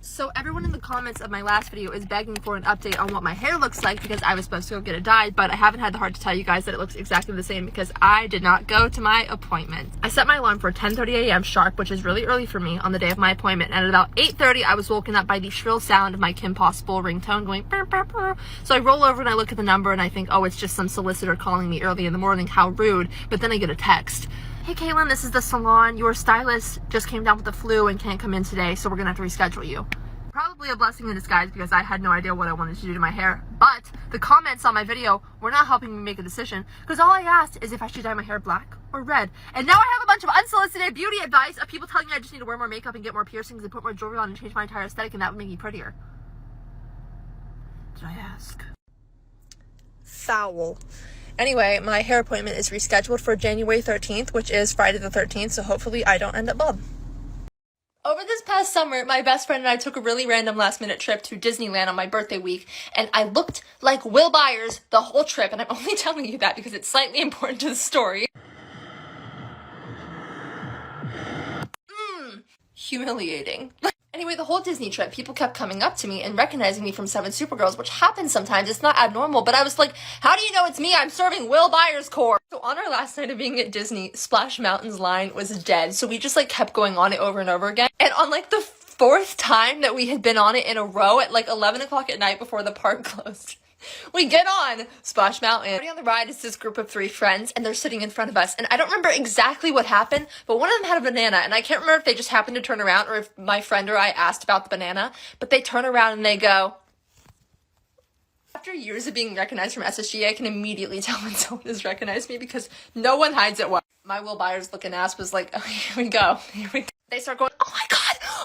So everyone in the comments of my last video is begging for an update on what my hair looks like because I was supposed to go get it dyed, but I haven't had the heart to tell you guys that it looks exactly the same because I did not go to my appointment. I set my alarm for 10:30 a.m. sharp, which is really early for me on the day of my appointment, and at about 8:30 I was woken up by the shrill sound of my Kim Possible ringtone going burr, burr, burr. So I roll over and I look at the number and I think, oh, it's just some solicitor calling me early in the morning, how rude. But then I get a text. Hey Kaelyn, this is the salon. Your stylist just came down with the flu and can't come in today, so we're gonna have to reschedule you. Probably a blessing in disguise because I had no idea what I wanted to do to my hair, but the comments on my video were not helping me make a decision because all I asked is if I should dye my hair black or red. And now I have a bunch of unsolicited beauty advice of people telling me I just need to wear more makeup and get more piercings and put more jewelry on and change my entire aesthetic, and that would make me prettier. Did I ask? Foul. Anyway, my hair appointment is rescheduled for January 13th, which is Friday the 13th, so hopefully I don't end up bald. Over this past summer, my best friend and I took a really random last-minute trip to Disneyland on my birthday week, and I looked like Will Byers the whole trip, and I'm only telling you that because it's slightly important to the story. Humiliating. Anyway, the whole Disney trip, people kept coming up to me and recognizing me from 7 Supergirls, which happens sometimes. It's not abnormal, but I was like, how do you know it's me? I'm serving Will Byers' core. So on our last night of being at Disney, Splash Mountain's line was dead, so we just like kept going on it over and over again. And on like the 4th time that we had been on it in a row at like 11 o'clock at night before the park closed, we get on Splash Mountain. Already on the ride is this group of 3 friends, and they're sitting in front of us. And I don't remember exactly what happened, but one of them had a banana, and I can't remember if they just happened to turn around or if my friend or I asked about the banana, but they turn around and they go. After years of being recognized from SSG, I can immediately tell when someone has recognized me because no one hides it well. My Will Byers looking ass was like, oh, here we go. They start going, oh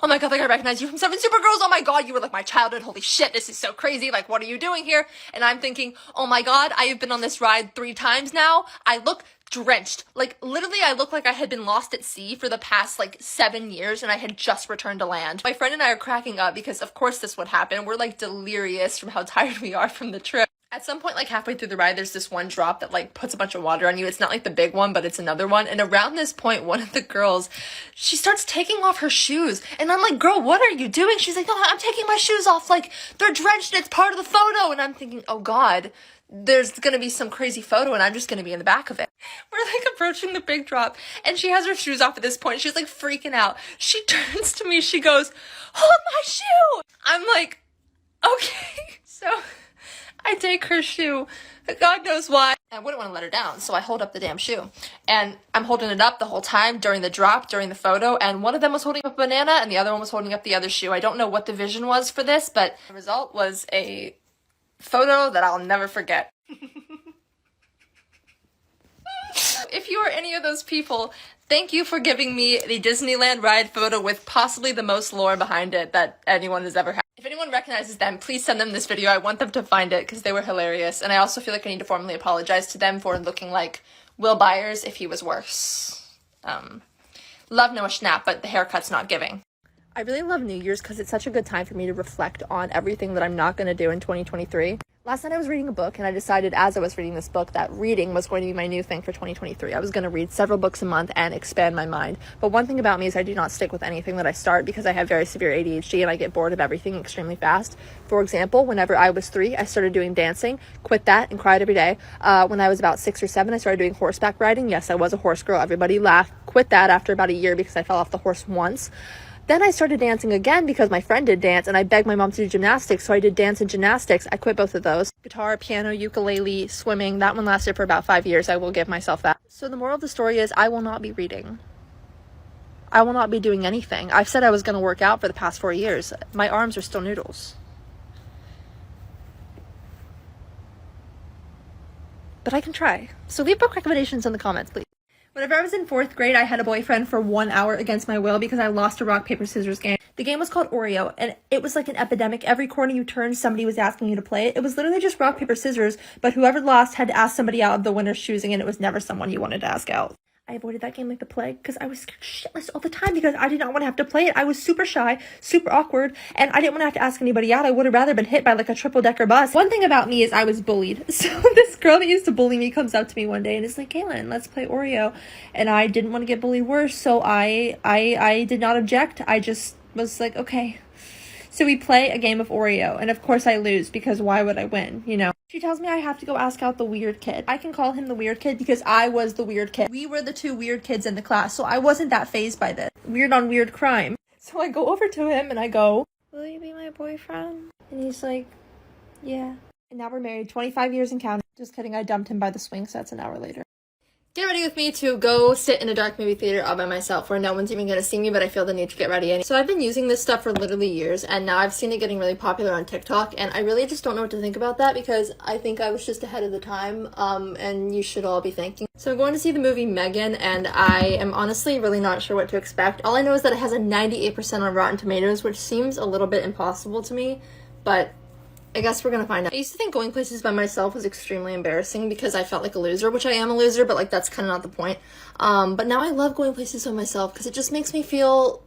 my god, like I recognize you from 7 Supergirls, oh my god, you were like my childhood, holy shit, this is so crazy, like what are you doing here? And I'm thinking, oh my god, I have been on this ride 3 times now, I look drenched, like literally I look like I had been lost at sea for the past like 7 years and I had just returned to land. My friend and I are cracking up because of course this would happen, we're like delirious from how tired we are from the trip. At some point, like halfway through the ride, there's this one drop that like puts a bunch of water on you. It's not like the big one, but it's another one. And around this point, one of the girls, she starts taking off her shoes. And I'm like, girl, what are you doing? She's like, no, I'm taking my shoes off. Like, they're drenched. It's part of the photo. And I'm thinking, oh God, there's going to be some crazy photo and I'm just going to be in the back of it. We're like approaching the big drop and she has her shoes off at this point. She's like freaking out. She turns to me. She goes, hold my shoe. I'm like, okay. So I take her shoe, God knows why. I wouldn't want to let her down, so I hold up the damn shoe. And I'm holding it up the whole time during the drop, during the photo, and one of them was holding up a banana and the other one was holding up the other shoe. I don't know what the vision was for this, but the result was a photo that I'll never forget. If you are any of those people, thank you for giving me the Disneyland ride photo with possibly the most lore behind it that anyone has ever had. If anyone recognizes them, please send them this video. I want them to find it because they were hilarious. And I also feel like I need to formally apologize to them for looking like Will Byers if he was worse. Love Noah Schnapp, but the haircut's not giving. I really love New Year's because it's such a good time for me to reflect on everything that I'm not going to do in 2023. Last night I was reading a book and I decided as I was reading this book that reading was going to be my new thing for 2023. I was going to read several books a month and expand my mind. But one thing about me is I do not stick with anything that I start because I have very severe ADHD and I get bored of everything extremely fast. For example, whenever I was 3, I started doing dancing, quit that and cried every day. When I was about 6 or 7, I started doing horseback riding. Yes, I was a horse girl. Everybody laughed. Quit that after about a year because I fell off the horse once. Then I started dancing again because my friend did dance and I begged my mom to do gymnastics, so I did dance and gymnastics. I quit both of those. Guitar, piano, ukulele, swimming, that one lasted for about 5 years. I will give myself that. So the moral of the story is I will not be reading. I will not be doing anything. I've said I was going to work out for the past 4 years. My arms are still noodles. But I can try. So leave book recommendations in the comments, please. Whenever I was in 4th grade, I had a boyfriend for 1 hour against my will because I lost a rock, paper, scissors game. The game was called Oreo, and it was like an epidemic. Every corner you turned, somebody was asking you to play it. It was literally just rock, paper, scissors, but whoever lost had to ask somebody out of the winner's choosing, and it was never someone you wanted to ask out. I avoided that game like the plague because I was scared shitless all the time because I did not want to have to play it. I was super shy, super awkward, and I didn't want to have to ask anybody out. I would have rather been hit by like a triple-decker bus. One thing about me is I was bullied. So this girl that used to bully me comes up to me one day and is like, Kaelyn, let's play Oreo. And I didn't want to get bullied worse, so I did not object. I just was like, okay. So we play a game of Oreo, and of course I lose, because why would I win, you know? She tells me I have to go ask out the weird kid. I can call him the weird kid because I was the weird kid. We were the two weird kids in the class, so I wasn't that fazed by this. Weird on weird crime. So I go over to him and I go, will you be my boyfriend? And he's like, yeah. And now we're married, 25 years and counting. Just kidding, I dumped him by the swing sets an hour later. Get ready with me to go sit in a dark movie theater all by myself where no one's even gonna see me, but I feel the need to get ready. So I've been using this stuff for literally years, and now I've seen it getting really popular on TikTok, and I really just don't know what to think about that because I think I was just ahead of the time, and you should all be thanking. So I'm going to see the movie Megan, and I am honestly really not sure what to expect. All I know is that it has a 98% on Rotten Tomatoes, which seems a little bit impossible to me, but I guess we're gonna find out. I used to think going places by myself was extremely embarrassing because I felt like a loser, which I am a loser, but like that's kind of not the point. But now I love going places by myself because it just makes me feel...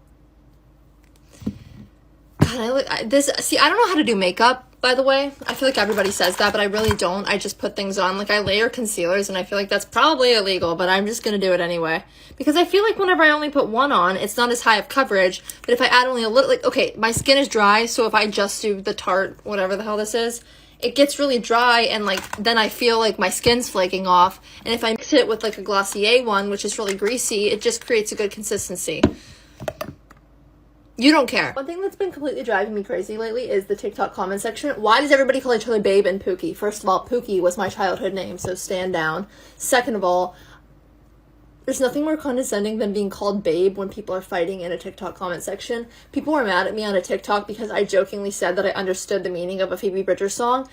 God, I don't know how to do makeup, by the way. I feel like everybody says that, but I really don't. I just put things on. Like, I layer concealers, and I feel like that's probably illegal, but I'm just gonna do it anyway. Because I feel like whenever I only put one on, it's not as high of coverage, but if I add only a little, like, okay, my skin is dry, so if I just do the Tarte, whatever the hell this is, it gets really dry, and, like, then I feel like my skin's flaking off, and if I mix it with, like, a Glossier one, which is really greasy, it just creates a good consistency. You don't care. One thing that's been completely driving me crazy lately is the TikTok comment section. Why does everybody call each other Babe and Pookie? First of all, Pookie was my childhood name, so stand down. Second of all, there's nothing more condescending than being called Babe when people are fighting in a TikTok comment section. People were mad at me on a TikTok because I jokingly said that I understood the meaning of a Phoebe Bridgers song.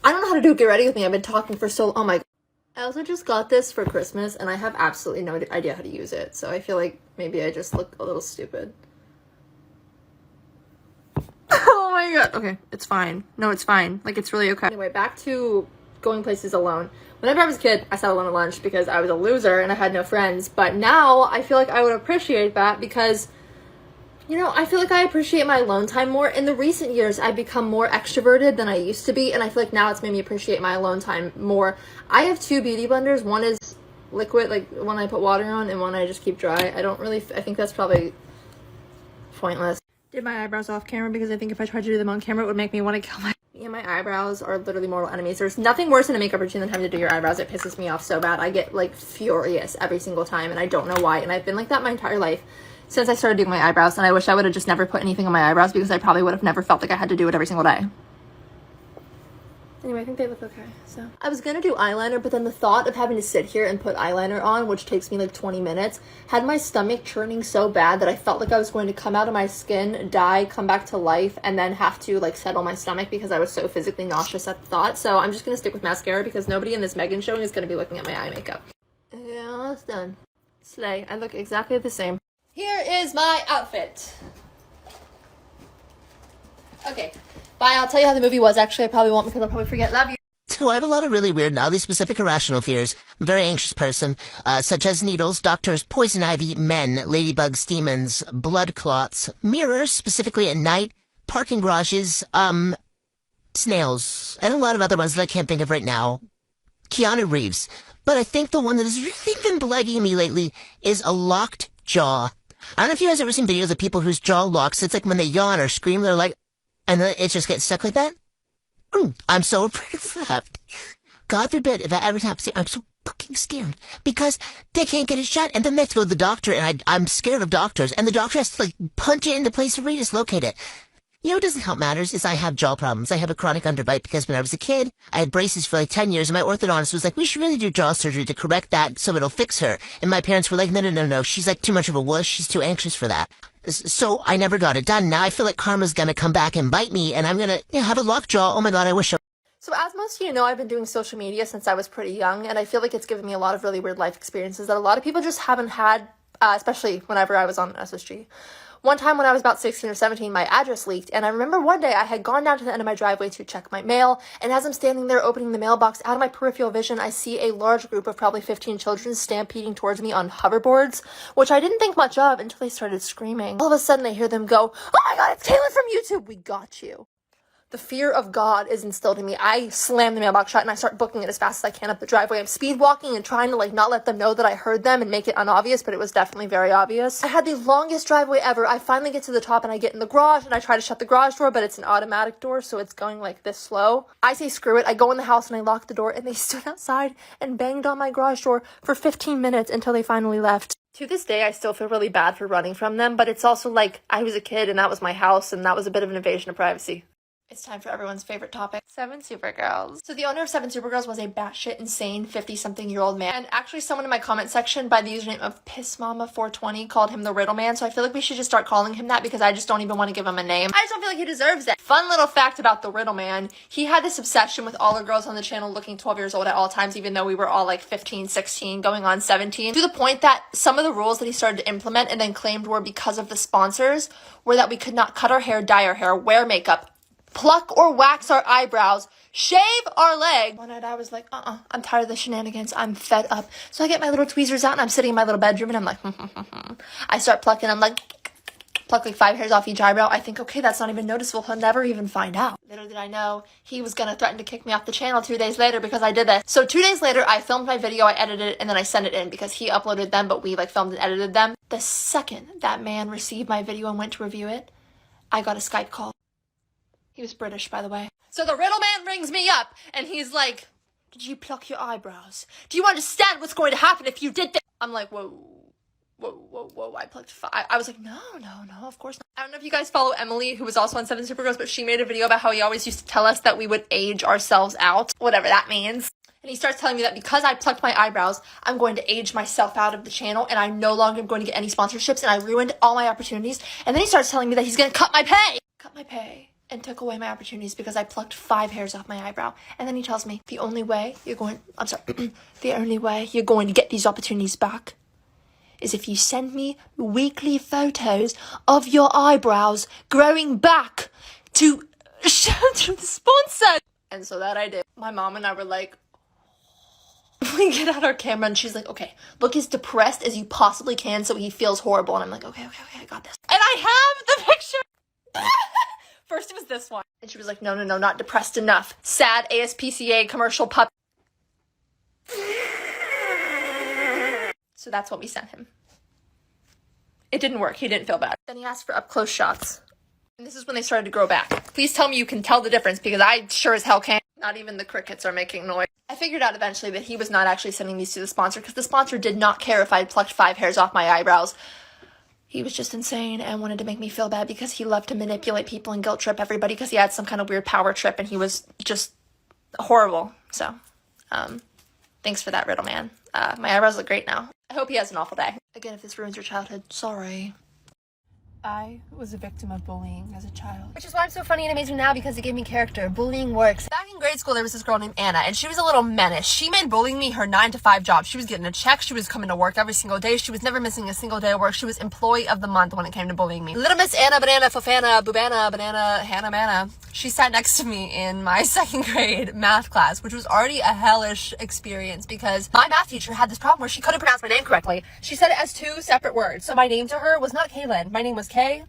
I don't know how to do Get Ready With Me. I've been talking for so long. Oh my God. I also just got this for Christmas, and I have absolutely no idea how to use it, so I feel like maybe I just look a little stupid. Oh my God. Okay, it's fine. No, it's fine. Like, it's really okay. Anyway, back to going places alone. Whenever I was a kid, I sat alone at lunch because I was a loser and I had no friends. But now I feel like I would appreciate that because, you know, I feel like I appreciate my alone time more. In the recent years, I've become more extroverted than I used to be. And I feel like now it's made me appreciate my alone time more. I have two beauty blenders. One is liquid, like one I put water on, and one I just keep dry. I think that's probably pointless. Did my eyebrows off camera because I think if I tried to do them on camera, it would make me want to kill my... Me and my eyebrows are literally mortal enemies. There's nothing worse in a makeup routine than having to do your eyebrows. It pisses me off so bad. I get, like, furious every single time, and I don't know why. And I've been like that my entire life since I started doing my eyebrows, and I wish I would have just never put anything on my eyebrows because I probably would have never felt like I had to do it every single day. Anyway, I think they look okay, so. I was gonna do eyeliner, but then the thought of having to sit here and put eyeliner on, which takes me like 20 minutes, had my stomach churning so bad that I felt like I was going to come out of my skin, die, come back to life, and then have to like settle my stomach because I was so physically nauseous at the thought. So I'm just gonna stick with mascara because nobody in this Megan showing is gonna be looking at my eye makeup. Yeah, that's done. Slay. I look exactly the same. Here is my outfit. Okay. Bye, I'll tell you how the movie was. Actually, I probably won't because I'll probably forget. Love you. So I have a lot of really weird, oddly specific irrational fears. I'm a very anxious person, such as needles, doctors, poison ivy, men, ladybugs, demons, blood clots, mirrors, specifically at night, parking garages, snails, and a lot of other ones that I can't think of right now. Keanu Reeves. But I think the one that has really been plaguing me lately is a locked jaw. I don't know if you guys ever seen videos of people whose jaw locks. It's like when they yawn or scream, they're like, and then it just gets stuck like that. I'm so afraid of that. God forbid if that ever happens. I'm so fucking scared because they can't get it shut, and then they have to go to the doctor, and I'm scared of doctors, and the doctor has to like punch it into place to redislocate it. You know what doesn't help matters is I have jaw problems. I have a chronic underbite because when I was a kid, I had braces for like 10 years, and my orthodontist was like, we should really do jaw surgery to correct that so it'll fix her. And my parents were like, no, she's like too much of a wuss. She's too anxious for that. So I never got it done. Now I feel like karma's gonna come back and bite me, and I'm gonna have a locked jaw. Oh my God, I wish I... So as most of you know, I've been doing social media since I was pretty young, and I feel like it's given me a lot of really weird life experiences that a lot of people just haven't had, especially whenever I was on SSG. One time when I was about 16 or 17, my address leaked, and I remember one day I had gone down to the end of my driveway to check my mail, and as I'm standing there opening the mailbox, out of my peripheral vision, I see a large group of probably 15 children stampeding towards me on hoverboards, which I didn't think much of until they started screaming. All of a sudden, I hear them go, "Oh my God, it's Kaelyn from YouTube! We got you!" The fear of God is instilled in me. I slam the mailbox shut and I start booking it as fast as I can up the driveway. I'm speed walking and trying to like not let them know that I heard them and make it unobvious, but it was definitely very obvious. I had the longest driveway ever. I finally get to the top and I get in the garage and I try to shut the garage door, but it's an automatic door, so it's going like this slow. I say screw it. I go in the house and I lock the door, and they stood outside and banged on my garage door for 15 minutes until they finally left. To this day, I still feel really bad for running from them, but it's also like I was a kid and that was my house and that was a bit of an invasion of privacy. It's time for everyone's favorite topic, 7 Supergirls. So the owner of 7 Supergirls was a batshit insane 50-something-year-old man. And actually someone in my comment section by the username of PissMama420 called him the Riddle Man. So I feel like we should just start calling him that because I just don't even want to give him a name. I just don't feel like he deserves it. Fun little fact about the Riddle Man. He had this obsession with all the girls on the channel looking 12 years old at all times, even though we were all like 15, 16, going on 17. To the point that some of the rules that he started to implement and then claimed were because of the sponsors were that we could not cut our hair, dye our hair, wear makeup, pluck or wax our eyebrows, shave our leg. One night I was like, I'm tired of the shenanigans. I'm fed up. So I get my little tweezers out and I'm sitting in my little bedroom and I'm like, I start plucking. I'm like, pluck like 5 hairs off each eyebrow. I think, okay, that's not even noticeable. He'll never even find out. Little did I know he was going to threaten to kick me off the channel 2 days later because I did this. So 2 days later, I filmed my video, I edited it, and then I sent it in because he uploaded them, but we like filmed and edited them. The second that man received my video and went to review it, I got a Skype call. He was British, by the way. So the Riddle Man rings me up, and he's like, did you pluck your eyebrows? Do you understand what's going to happen if you did this? I'm like, whoa, I plucked 5. I was like, no, of course not. I don't know if you guys follow Emily, who was also on 7 Supergirls, but she made a video about how he always used to tell us that we would age ourselves out, whatever that means. And he starts telling me that because I plucked my eyebrows, I'm going to age myself out of the channel, and I no longer am going to get any sponsorships, and I ruined all my opportunities. And then he starts telling me that he's going to cut my pay. And took away my opportunities because I plucked 5 hairs off my eyebrow. And then he tells me, the only way you're going to get these opportunities back is if you send me weekly photos of your eyebrows growing back to show to the sponsor. And so that I did. My mom and I were like, we get out our camera and she's like, okay, look as depressed as you possibly can so he feels horrible. And I'm like, okay, I got this. And I have the picture. First it was this one. And she was like, no, not depressed enough. Sad ASPCA commercial pup. So that's what we sent him. It didn't work. He didn't feel bad. Then he asked for up-close shots. And this is when they started to grow back. Please tell me you can tell the difference because I sure as hell can't. Not even the crickets are making noise. I figured out eventually that he was not actually sending these to the sponsor because the sponsor did not care if I had plucked 5 hairs off my eyebrows. He was just insane and wanted to make me feel bad because he loved to manipulate people and guilt trip everybody because he had some kind of weird power trip and he was just horrible. So, thanks for that, Riddle Man. My eyebrows look great now. I hope he has an awful day. Again, if this ruins your childhood, sorry. I was a victim of bullying as a child. Which is why I'm so funny and amazing now because it gave me character. Bullying works. Back in grade school, there was this girl named Anna, and she was a little menace. She made bullying me her 9-to-5 job. She was getting a check. She was coming to work every single day. She was never missing a single day of work. She was employee of the month when it came to bullying me. Little Miss Anna Banana Fofana Bubana Banana Hannah Manna. She sat next to me in my 2nd grade math class, which was already a hellish experience because my math teacher had this problem where she couldn't pronounce my name correctly. She said it as 2 separate words. So my name to her was not Kaelyn. My name was Kaelyn.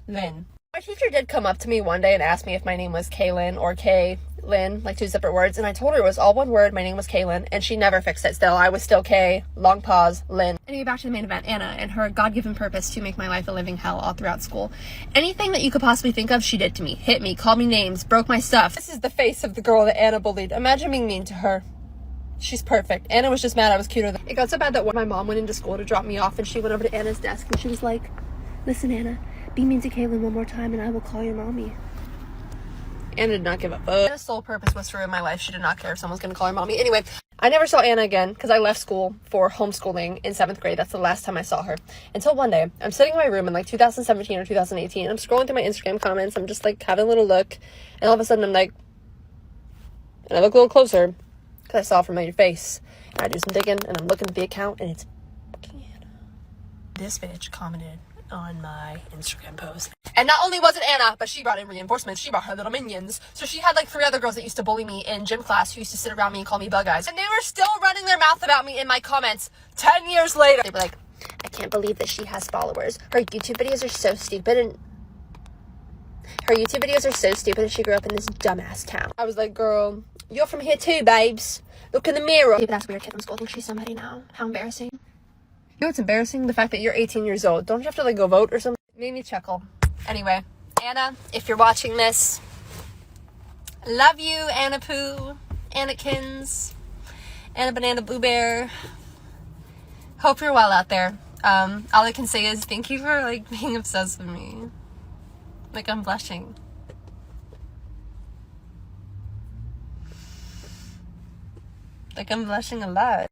My teacher did come up to me one day and asked me if my name was Kaelyn or Kaelyn, like 2 separate words, and I told her it was all one word. My name was Kaelyn, and she never fixed it still. I was still Kay, long pause, Lynn. Anyway, back to the main event, Anna and her God-given purpose to make my life a living hell all throughout school. Anything that you could possibly think of, she did to me. Hit me, called me names, broke my stuff. This is the face of the girl that Anna bullied. Imagine being mean to her. She's perfect. Anna was just mad I was cuter than. It got so bad that when my mom went into school to drop me off and she went over to Anna's desk and she was like, listen, Anna, be mean to Kaelyn one more time and I will call your mommy. Anna did not give a fuck. Anna's sole purpose was to ruin my life. She did not care if someone was going to call her mommy. Anyway, I never saw Anna again because I left school for homeschooling in 7th grade. That's the last time I saw her. Until one day, I'm sitting in my room in like 2017 or 2018. I'm scrolling through my Instagram comments. I'm just like having a little look. And all of a sudden I'm like, and I look a little closer because I saw a familiar face. And I do some digging and I'm looking at the account and it's fucking Anna. This bitch commented on my Instagram post. And not only was it Anna, but she brought in reinforcements. She brought her little minions. So she had like 3 other girls that used to bully me in gym class who used to sit around me and call me bug eyes. And they were still running their mouth about me in my comments 10 years later. They were like, I can't believe that she has followers. Her YouTube videos are so stupid, and she grew up in this dumbass town. I was like, girl, you're from here too, babes. Look in the mirror. But that's weird. Kid from school thinks she's somebody now. How embarrassing. You know what's embarrassing? The fact that you're 18 years old. Don't you have to, like, go vote or something? Made me chuckle. Anyway, Anna, if you're watching this, love you, Anna Pooh, Annakins, Anna Banana Boo Bear. Hope you're well out there. All I can say is thank you for, like, being obsessed with me. Like, I'm blushing. Like, I'm blushing a lot.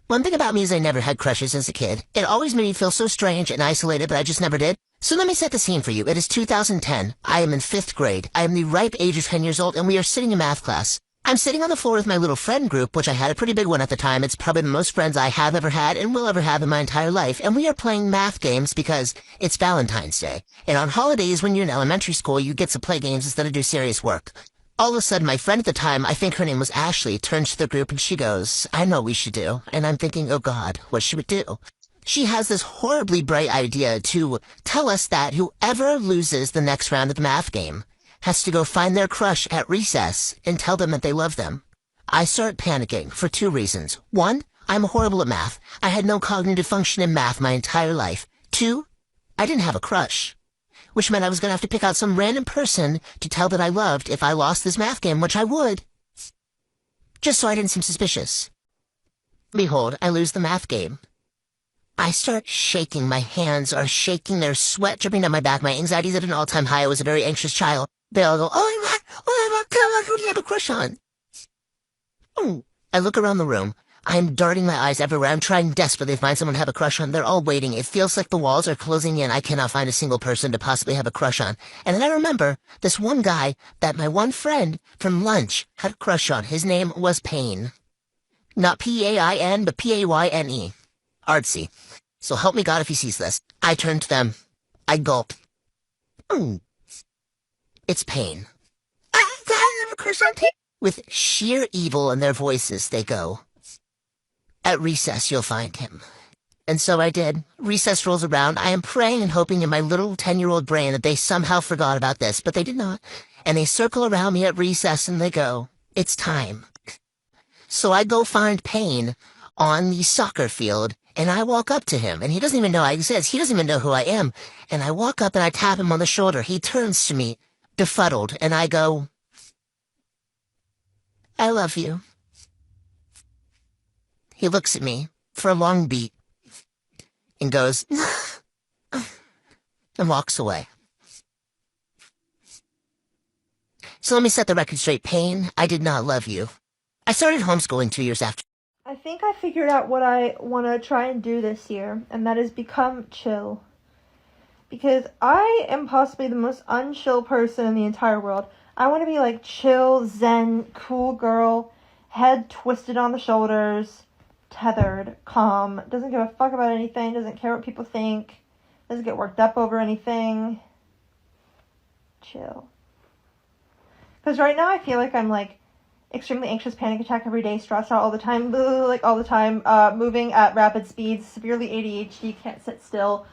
One thing about me is I never had crushes as a kid. It always made me feel so strange and isolated, but I just never did. So let me set the scene for you. It is 2010. I am in 5th grade. I am the ripe age of 10 years old, and we are sitting in math class. I'm sitting on the floor with my little friend group, which I had a pretty big one at the time. It's probably the most friends I have ever had and will ever have in my entire life. And we are playing math games because it's Valentine's Day. And on holidays, when you're in elementary school, you get to play games instead of do serious work. All of a sudden, my friend at the time, I think her name was Ashley, turns to the group and she goes, I know what we should do. And I'm thinking, oh God, what should we do? She has this horribly bright idea to tell us that whoever loses the next round of the math game has to go find their crush at recess and tell them that they love them. I start panicking for 2 reasons. 1, I'm horrible at math. I had no cognitive function in math my entire life. 2, I didn't have a crush, which meant I was going to have to pick out some random person to tell that I loved if I lost this math game, which I would, just so I didn't seem suspicious. Behold, I lose the math game. I start shaking. My hands are shaking. There's sweat dripping down my back. My anxiety's at an all-time high. I was a very anxious child. They all go, oh my God, who do you have a crush on? I look around the room. I'm darting my eyes everywhere. I'm trying desperately to find someone to have a crush on. They're all waiting. It feels like the walls are closing in. I cannot find a single person to possibly have a crush on. And then I remember this one guy that my one friend from lunch had a crush on. His name was Payne. Not P-A-I-N, but P-A-Y-N-E. Artsy. So help me God if he sees this. I turn to them. I gulp. It's Payne. I have a crush on Payne. With sheer evil in their voices, they go, at recess, you'll find him. And so I did. Recess rolls around. I am praying and hoping in my little 10-year-old brain that they somehow forgot about this, but they did not. And they circle around me at recess and they go, it's time. So I go find Payne on the soccer field, and I walk up to him, and he doesn't even know I exist. He doesn't even know who I am. And I walk up and I tap him on the shoulder. He turns to me, befuddled, and I go, I love you. He looks at me for a long beat and goes, and walks away. So let me set the record straight. Payne, I did not love you. I started homeschooling 2 years after. I think I figured out what I want to try and do this year, and that is become chill. Because I am possibly the most unchill person in the entire world. I want to be like chill, zen, cool girl, head twisted on the shoulders, tethered, calm, doesn't give a fuck about anything, doesn't care what people think, doesn't get worked up over anything. Chill. Because right now I feel like I'm like extremely anxious, panic attack every day, stressed out all the time, like all the time, moving at rapid speeds, severely ADHD, can't sit still,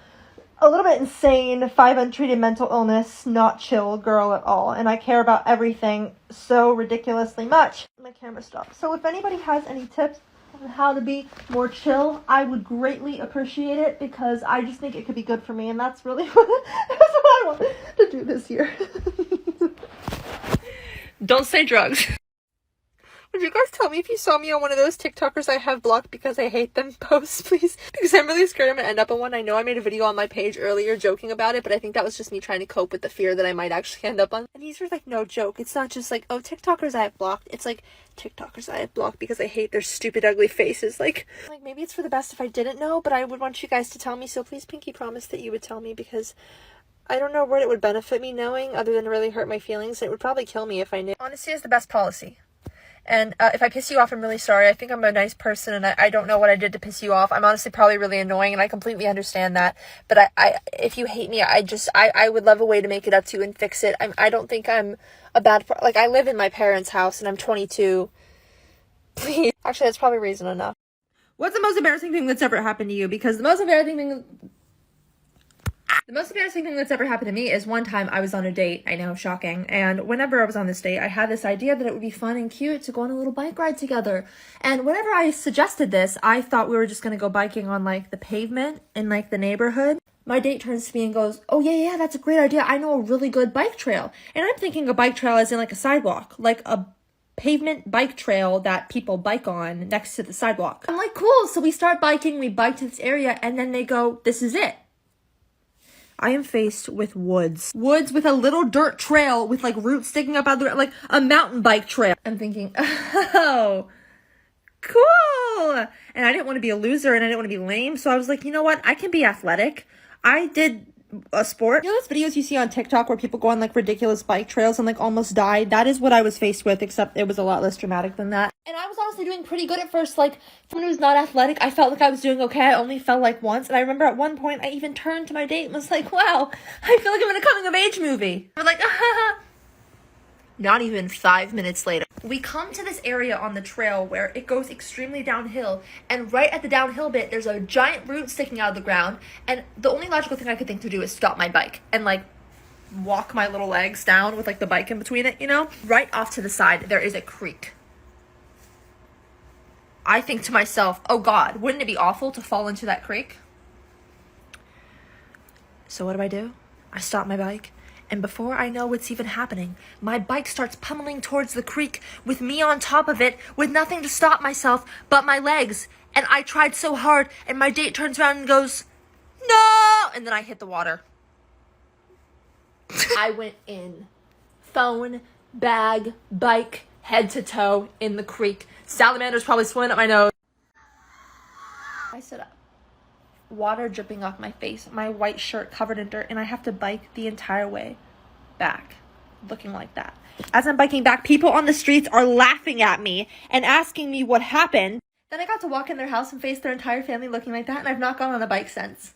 a little bit insane, 5 untreated mental illness, not chill girl at all, and I care about everything so ridiculously much. My camera stopped. So if anybody has any tips on how to be more chill, I would greatly appreciate it, because I just think it could be good for me, and that's really that's what I want to do this year. Don't say drugs. Would you guys tell me if you saw me on one of those TikTokers I have blocked because I hate them posts, please? Because I'm really scared I'm going to end up on one. I know I made a video on my page earlier joking about it, but I think that was just me trying to cope with the fear that I might actually end up on. And these are like no joke. It's not just like, oh, TikTokers I have blocked. It's like TikTokers I have blocked because I hate their stupid, ugly faces. Like maybe it's for the best if I didn't know, but I would want you guys to tell me. So please pinky promise that you would tell me, because I don't know what it would benefit me knowing other than to really hurt my feelings. It would probably kill me if I knew. Honesty is the best policy. And if I piss you off, I'm really sorry. I think I'm a nice person, and I don't know what I did to piss you off. I'm honestly probably really annoying, and I completely understand that. But if you hate me, I would love a way to make it up to you and fix it. I don't think I'm a bad... Like, I live in my parents' house, and I'm 22. Please. Actually, that's probably reason enough. What's the most embarrassing thing that's ever happened to you? Because the most embarrassing thing The most embarrassing thing that's ever happened to me is one time I was on a date. I know, shocking. And whenever I was on this date, I had this idea that it would be fun and cute to go on a little bike ride together. And whenever I suggested this, I thought we were just going to go biking on, like, the pavement in, like, the neighborhood. My date turns to me and goes, oh, yeah, that's a great idea. I know a really good bike trail. And I'm thinking a bike trail as in, like, a sidewalk. Like a pavement bike trail that people bike on next to the sidewalk. I'm like, cool. So we start biking. We bike to this area. And then they go, this is it. I am faced with woods. Woods with a little dirt trail with like roots sticking up out the, like a mountain bike trail. I'm thinking, oh, cool. And I didn't want to be a loser and I didn't want to be lame. So I was like, you know what? I can be athletic. I did a sport. You know those videos you see on TikTok where people go on like ridiculous bike trails and like almost died? That is what I was faced with, except it was a lot less dramatic than that. And I was honestly doing pretty good at first. Like, someone who's not athletic, I felt like I was doing okay. I only fell like once. And I remember at one point I even turned to my date and was like, wow, I feel like I'm in a coming of age movie. We're like, Not even 5 minutes later, we come to this area on the trail where it goes extremely downhill, and right at the downhill bit, there's a giant root sticking out of the ground, and the only logical thing I could think to do is stop my bike and, like, walk my little legs down with, like, the bike in between it, you know? Right off to the side, there is a creek. I think to myself, oh God, wouldn't it be awful to fall into that creek? So what do? I stop my bike. And before I know what's even happening, my bike starts pummeling towards the creek with me on top of it with nothing to stop myself but my legs. And I tried so hard, and my date turns around and goes, no! And then I hit the water. I went in. Phone, bag, bike, head to toe in the creek. Salamander's probably swimming up my nose. I stood up. Water dripping off my face, my white shirt covered in dirt, and I have to bike the entire way back, looking like that. As I'm biking back, people on the streets are laughing at me and asking me what happened. Then I got to walk in their house and face their entire family looking like that, and I've not gone on a bike since.